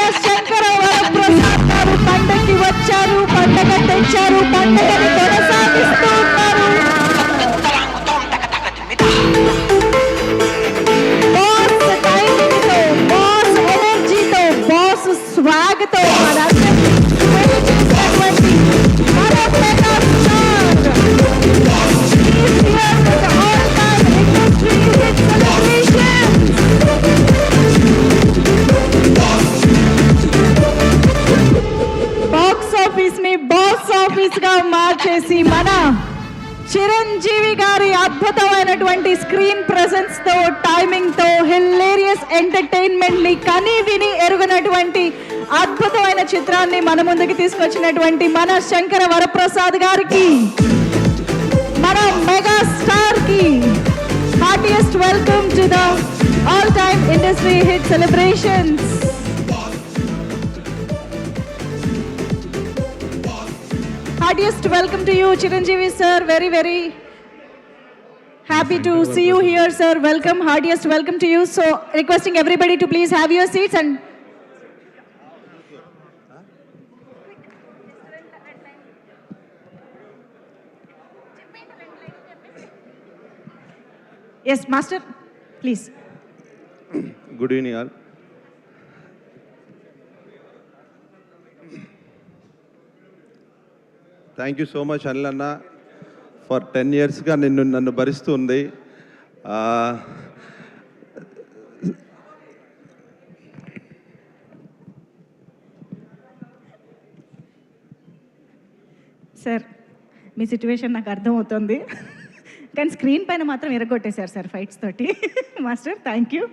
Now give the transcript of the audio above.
మన శంకర వరప్రసాద్ గారు పండగకి వచ్చారు, పండగ తెచ్చారు, పండగని కొనసాగిస్తూ ఉన్నారు. బాస్ టైమింగ్తో, బాస్ ఎనర్జీతో, బాస్ స్వాగ్తో మనందరినీ పెళ్లి చేసినటువంటి మన mega star is here with all-time industry hit celebrations. Box office ని బాక్స్ ఆఫీస్ గా మార్చేసి మన చిరంజీవి గారి అద్భుతమైనటువంటి స్క్రీన్ ప్రెసెన్స్ తో, టైమింగ్ తో, హిలేరియస్ ఎంటర్టైన్మెంట్ ని కని విని ఎరుగనటువంటి అద్భుతమైన చిత్రాన్ని మన ముందుకు తీసుకొచ్చినటువంటి మన శంకర వరప్రసాద్ గారికి, మన మెగా స్టార్ కి heartiest welcome to the all time industry hit celebrations. Heartiest welcome to you, Chiranjeevi sir. Very, very happy to see you here, sir. Welcome, heartiest welcome to you. So, requesting everybody to please have your seats and. Yes, master, please. Good evening, all. Thank you so much Anil అన్న for 10 yearsగా నన్ను భరిస్తుంది. Sir, మీ situation నాకు అర్థమవుతుంది, కానీ screen పైన మాత్రం ఎరగొట్టేశారు sir fights తోటి. Master, thank you.